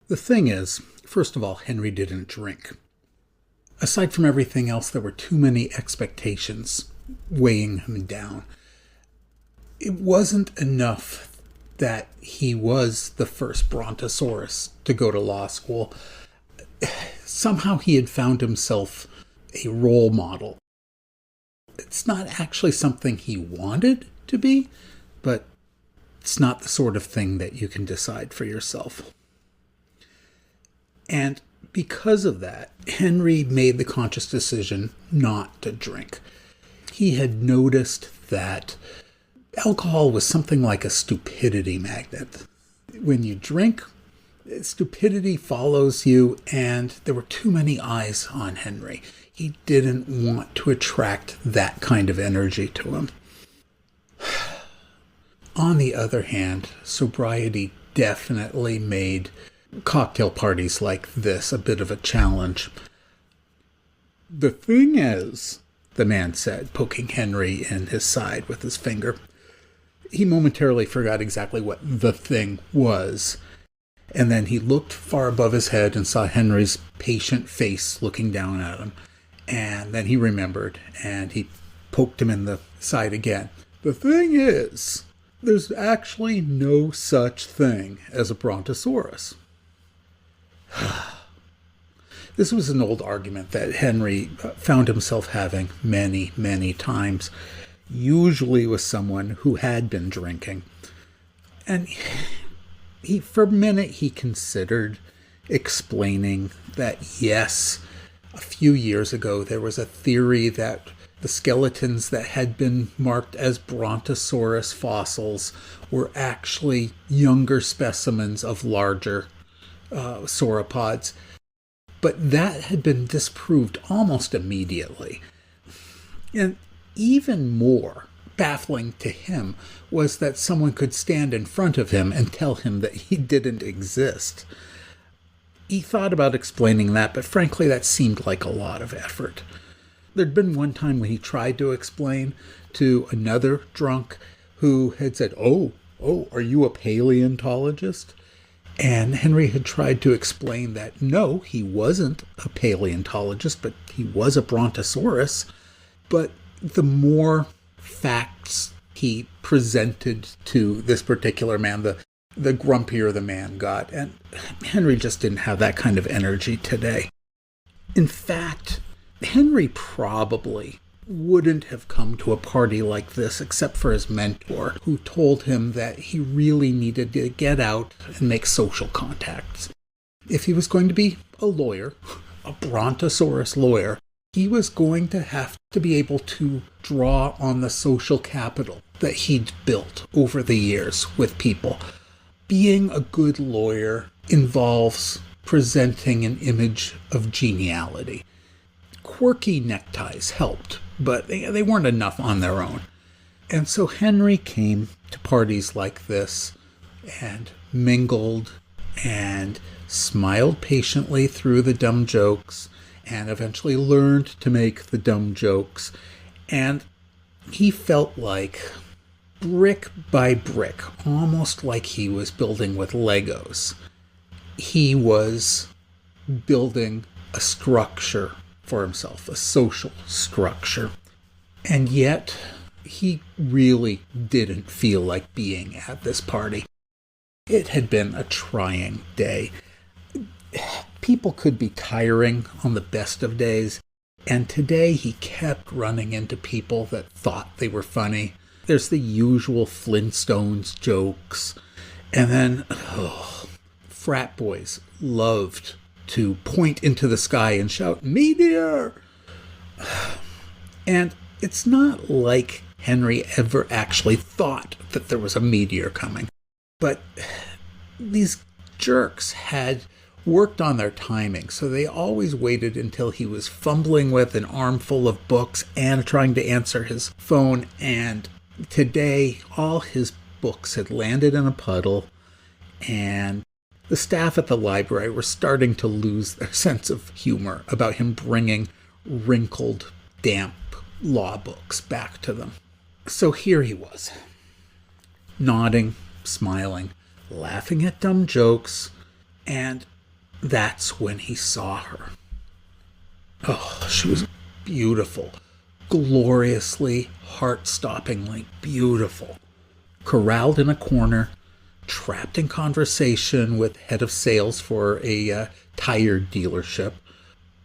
The thing is, first of all, Henry didn't drink. Aside from everything else, there were too many expectations weighing him down. It wasn't enough that he was the first Brontosaurus to go to law school. Somehow he had found himself a role model. It's not actually something he wanted to be, but it's not the sort of thing that you can decide for yourself. And because of that, Henry made the conscious decision not to drink. He had noticed that alcohol was something like a stupidity magnet. When you drink, stupidity follows you, and there were too many eyes on Henry. He didn't want to attract that kind of energy to him. On the other hand, sobriety definitely made cocktail parties like this a bit of a challenge. "The thing is," the man said, poking Henry in his side with his finger. He momentarily forgot exactly what the thing was, and then he looked far above his head and saw Henry's patient face looking down at him. And then he remembered, and he poked him in the side again. "The thing is, there's actually no such thing as a Brontosaurus." This was an old argument that Henry found himself having many, many times, usually with someone who had been drinking. And for a minute, he considered explaining that, yes, a few years ago, there was a theory that the skeletons that had been marked as Brontosaurus fossils were actually younger specimens of larger sauropods. But that had been disproved almost immediately. And even more baffling to him was that someone could stand in front of him and tell him that he didn't exist. He thought about explaining that, but frankly, that seemed like a lot of effort. There'd been one time when he tried to explain to another drunk who had said, Oh, are you a paleontologist? And Henry had tried to explain that no, he wasn't a paleontologist, but he was a Brontosaurus. But the more facts he presented to this particular man, the grumpier the man got. And Henry just didn't have that kind of energy today. In fact, Henry probably wouldn't have come to a party like this except for his mentor, who told him that he really needed to get out and make social contacts. If he was going to be a lawyer, a Brontosaurus lawyer, he was going to have to be able to draw on the social capital that he'd built over the years with people. Being a good lawyer involves presenting an image of geniality. Quirky neckties helped, but they weren't enough on their own. And so Henry came to parties like this and mingled and smiled patiently through the dumb jokes and eventually learned to make the dumb jokes. And he felt like, brick by brick, almost like he was building with Legos, he was building a structure for himself, a social structure. And yet, he really didn't feel like being at this party. It had been a trying day. People could be tiring on the best of days, and today he kept running into people that thought they were funny. There's the usual Flintstones jokes, and then frat boys loved to point into the sky and shout, "Meteor!" And it's not like Henry ever actually thought that there was a meteor coming. But these jerks had worked on their timing, so they always waited until he was fumbling with an armful of books and trying to answer his phone. And today, all his books had landed in a puddle, and the staff at the library were starting to lose their sense of humor about him bringing wrinkled, damp law books back to them. So here he was, nodding, smiling, laughing at dumb jokes, and That's when he saw her. Oh, she was beautiful, gloriously, heart-stoppingly beautiful. Corralled in a corner, trapped in conversation with head of sales for a tire dealership,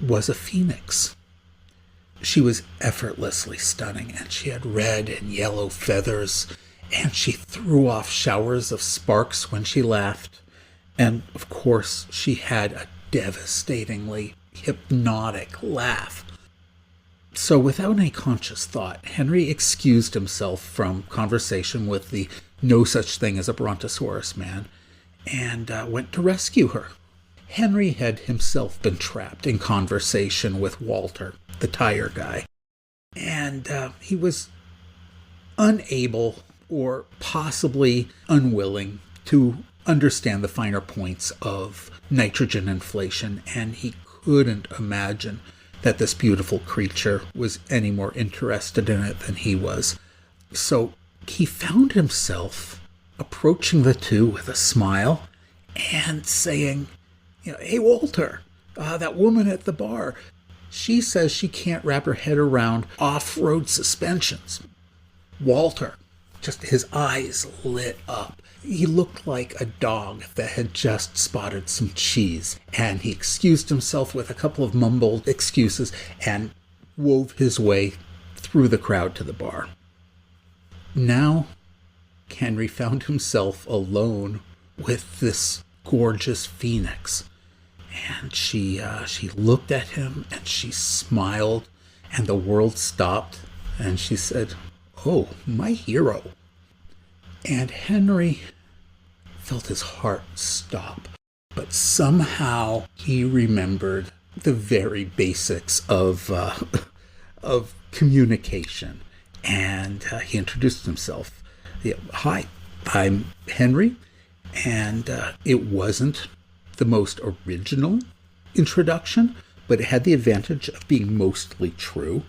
was a phoenix. She was effortlessly stunning, and she had red and yellow feathers, and she threw off showers of sparks when she laughed. And, of course, she had a devastatingly hypnotic laugh. So, without any conscious thought, Henry excused himself from conversation with the no such thing as a Brontosaurus man and went to rescue her. Henry had himself been trapped in conversation with Walter, the tire guy, and he was unable or possibly unwilling to understand the finer points of nitrogen inflation, and he couldn't imagine that this beautiful creature was any more interested in it than he was. So he found himself approaching the two with a smile and saying, "Hey, Walter, that woman at the bar, she says she can't wrap her head around off-road suspensions." Walter, just his eyes lit up. He looked like a dog that had just spotted some cheese, and he excused himself with a couple of mumbled excuses and wove his way through the crowd to the bar. Now, Henry found himself alone with this gorgeous phoenix, and she looked at him and she smiled, and the world stopped, and she said, "Oh, my hero." And Henry felt his heart stop, but somehow he remembered the very basics of communication, and he introduced himself. "Hi, I'm Henry," and it wasn't the most original introduction, but it had the advantage of being mostly true.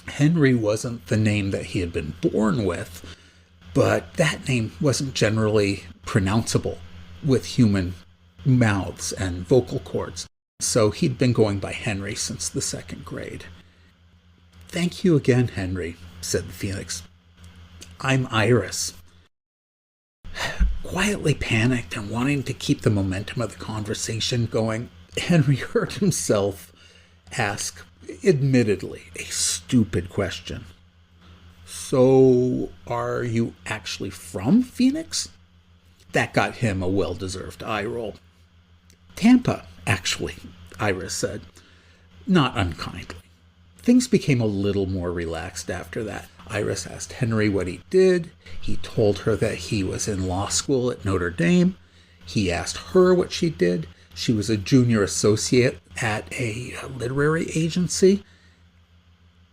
Henry wasn't the name that he had been born with, but that name wasn't generally pronounceable with human mouths and vocal cords. So he'd been going by Henry since the second grade. "Thank you again, Henry," said the phoenix. "I'm Iris." Quietly panicked and wanting to keep the momentum of the conversation going, Henry heard himself ask, admittedly, a stupid question. "So, are you actually from Phoenix?" That got him a well-deserved eye roll. "Tampa, actually," Iris said, not unkindly. Things became a little more relaxed after that. Iris asked Henry what he did. He told her that he was in law school at Notre Dame. He asked her what she did. She was a junior associate at a literary agency.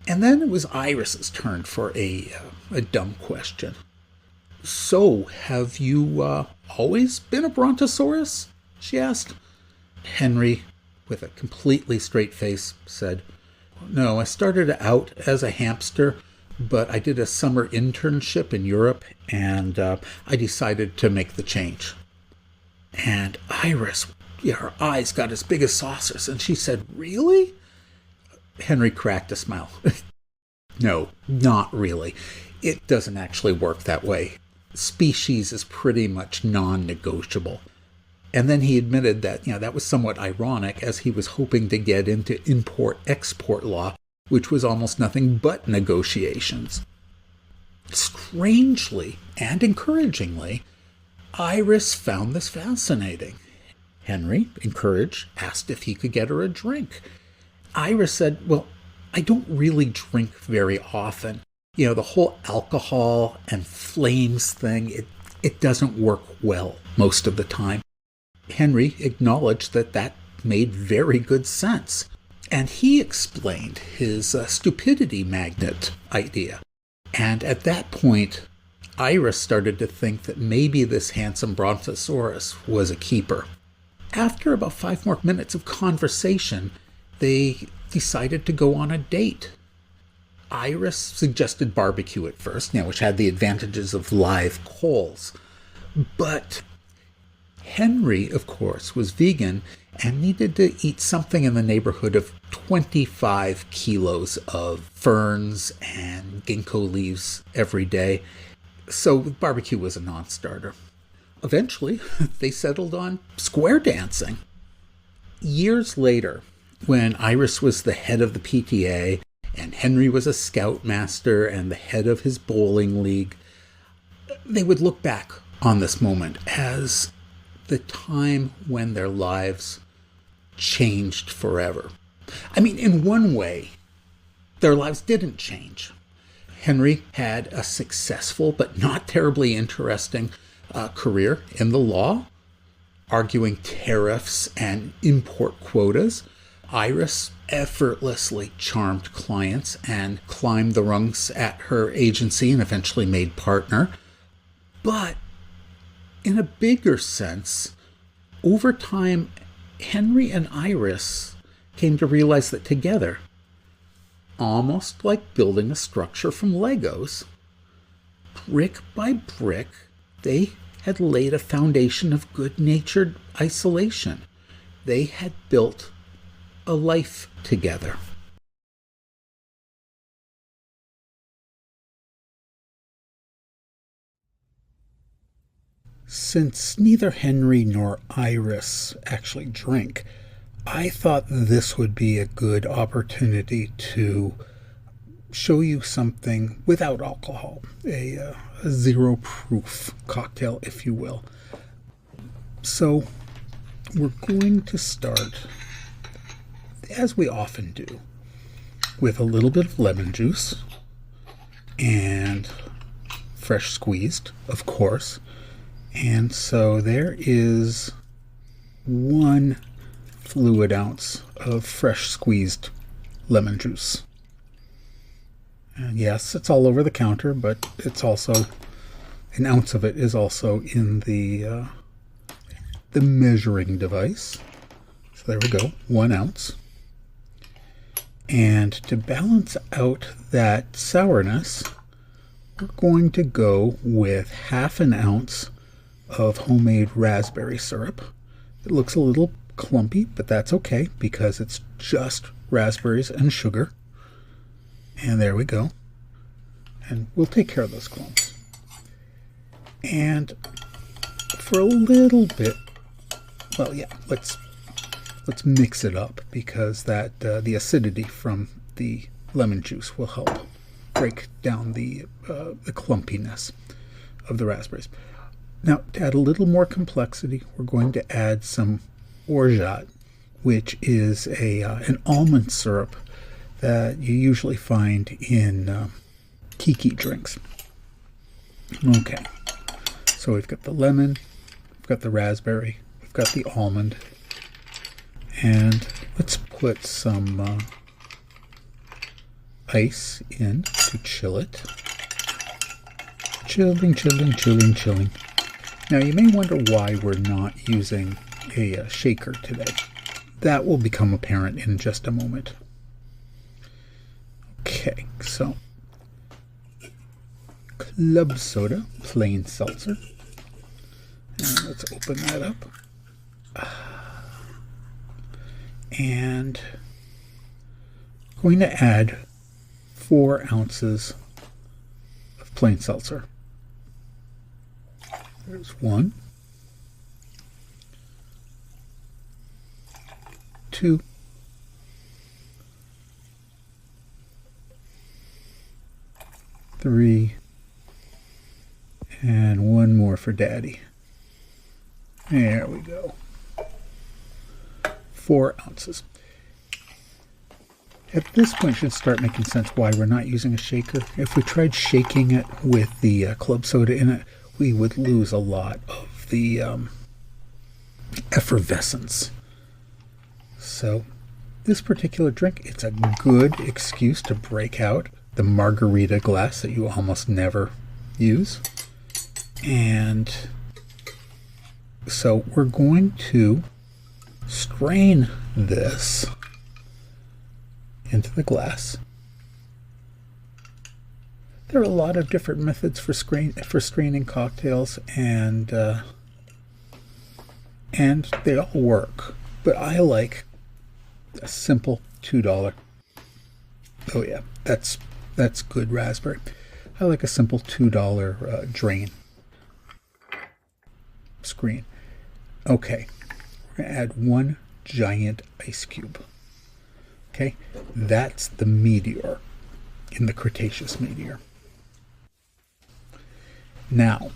And then it was Iris's turn for a dumb question. "So, have you always been a Brontosaurus?" she asked. Henry, with a completely straight face, said, "No, I started out as a hamster, but I did a summer internship in Europe, and I decided to make the change." And Iris, her eyes got as big as saucers, and she said, "Really?" Henry cracked a smile. "No, not really. It doesn't actually work that way. Species is pretty much non-negotiable." And then he admitted that, that was somewhat ironic, as he was hoping to get into import-export law, which was almost nothing but negotiations. Strangely and encouragingly, Iris found this fascinating. Henry, encouraged, asked if he could get her a drink. Iris said, "Well, I don't really drink very often. The whole alcohol and flames thing, it doesn't work well most of the time." Henry acknowledged that made very good sense, and he explained his stupidity magnet idea. And at that point, Iris started to think that maybe this handsome Brontosaurus was a keeper. After about 5 more minutes of conversation, they decided to go on a date. Iris suggested barbecue at first, which had the advantages of live coals. But Henry, of course, was vegan, and needed to eat something in the neighborhood of 25 kilos of ferns and ginkgo leaves every day. So barbecue was a non-starter. Eventually, they settled on square dancing. Years later, when Iris was the head of the PTA and Henry was a scoutmaster and the head of his bowling league, they would look back on this moment as the time when their lives changed forever. I mean, in one way, their lives didn't change. Henry had a successful but not terribly interesting career in the law, arguing tariffs and import quotas. Iris effortlessly charmed clients and climbed the rungs at her agency and eventually made partner. But in a bigger sense, over time, Henry and Iris came to realize that together, almost like building a structure from Legos, brick by brick, they had laid a foundation of good-natured isolation. They had built a life together. Since neither Henry nor Iris actually drink, I thought this would be a good opportunity to show you something without alcohol, a zero-proof cocktail, if you will. So we're going to start, as we often do, with a little bit of lemon juice and fresh squeezed, of course. And so there is 1 fluid ounce of fresh squeezed lemon juice. And yes, it's all over the counter, but it's also, an ounce of it is also in the measuring device. So there we go, 1 ounce. And to balance out that sourness, we're going to go with 1/2 ounce of homemade raspberry syrup. It looks a little clumpy, but that's okay because it's just raspberries and sugar. And there we go. And we'll take care of those clumps. And for a little bit, well, yeah, let's mix it up because that the acidity from the lemon juice will help break down the clumpiness of the raspberries. Now, to add a little more complexity, we're going to add some orgeat, which is an almond syrup that you usually find in tiki drinks. Okay, so we've got the lemon, we've got the raspberry, we've got the almond, and let's put some ice in to chill it. Chilling, chilling, chilling, chilling. Now, you may wonder why we're not using a shaker today. That will become apparent in just a moment. Okay, so club soda, plain seltzer. And let's open that up. And I'm going to add 4 ounces of plain seltzer. There's 1, 2, 3, and 1 more for Daddy. There we go. 4 ounces. At this point, it should start making sense why we're not using a shaker. If we tried shaking it with the club soda in it, we would lose a lot of the effervescence. So this particular drink, it's a good excuse to break out the margarita glass that you almost never use. And so we're going to strain this into the glass. There are a lot of different methods for straining cocktails, and they all work. but I like a simple $2. Oh yeah, that's good raspberry. I like a simple $2 drain screen. Okay, we're gonna add one giant ice cube. Okay, that's the meteor in the Cretaceous meteor. Now,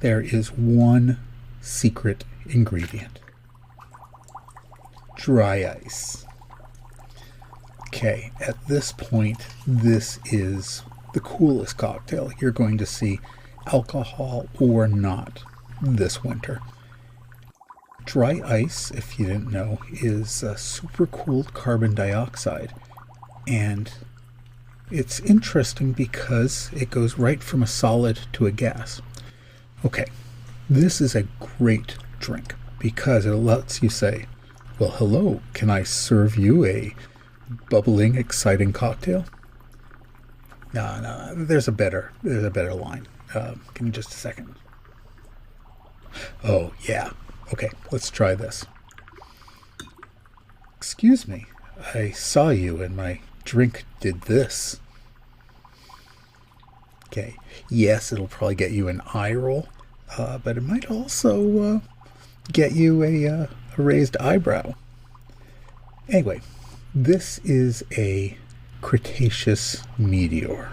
there is one secret ingredient. Dry ice. Okay, at this point, this is the coolest cocktail you're going to see, alcohol or not, this winter. Dry ice, if you didn't know, is supercooled carbon dioxide. And it's interesting because it goes right from a solid to a gas. Okay, this is a great drink because it lets you say, well, hello, can I serve you a bubbling, exciting cocktail? No, there's a better line. Give me just a second. Oh, yeah. Okay, let's try this. Excuse me, I saw you and my drink did this. Okay, yes, it'll probably get you an eye roll, but it might also get you a raised eyebrow. Anyway, this is a Cretaceous meteor.